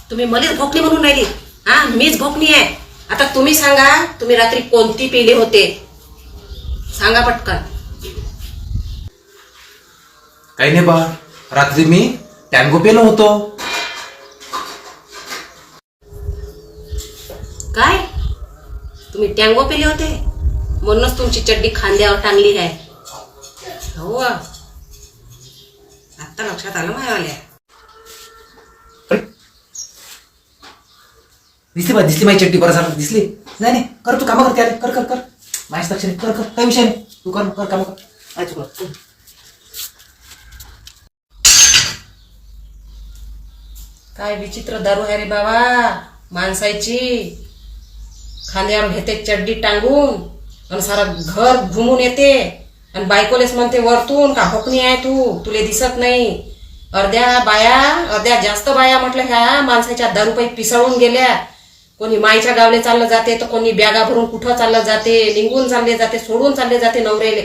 तुम्ही मलाच भोकणी म्हणून राहिली. हा, मीच भोकणी आहे. आता तुम्ही सांगा, तुम्ही रात्री कोणती पिले होते? सांगा पटकन. काही नाही बा, रात्री मी टँगो पेलो होतो. काय तुम्ही टँगो पेले होते? म्हणूनच तुमची चड्डी खांद्यावर टांगली आहे. हो, आता लक्षात आलं माझ्यावाल्या. दिसली माझी चड्डी. बरं झालं दिसली. नाही नाही, कर तू कामं करते आले. कर कर कर माझ्या लक्ष कर कर, काही विषय नाही. तू कर कर कामं कर. काय चुकलं? काय विचित्र दारू आहे रे बाबा माणसाची. खांद्यावर घेते चड्डी टांगून आणि सारा घर घुमून येते आणि बायकोलेच म्हणते वरतून का भोकणी आहे तू, तुले दिसत नाही. अर्ध्या जास्त बाया म्हटलं ह्या माणसाच्या दारू पायी पिसळून गेल्या. कोणी माईच्या गावले चाललं जाते, तर कोणी बॅगा भरून कुठं चाललं जाते, निघून चालले जाते, सोडून चालले जाते नवरेले.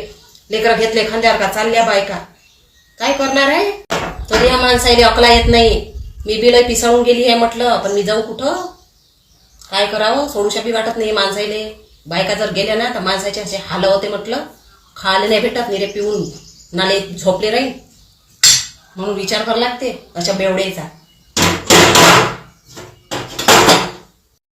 लेकरं घेतले खांद्यावर का चालल्या बायका. काय करणार आहे? तरी या माणसाला अकला येत नाही. मी बी लय पिसाळून गेली आहे म्हटलं, पण मी जाऊ कुठं? काय करावं, सोडूशा बी वाटत नाही माणसाले. बायका जर गेल्या ना तर माणसाचे असे हाल होते म्हटलं. खायला नाही भेटत, निरे पिऊन नाले झोपले राहील. म्हणून विचार करावा लागते अशा बेवड्याचा.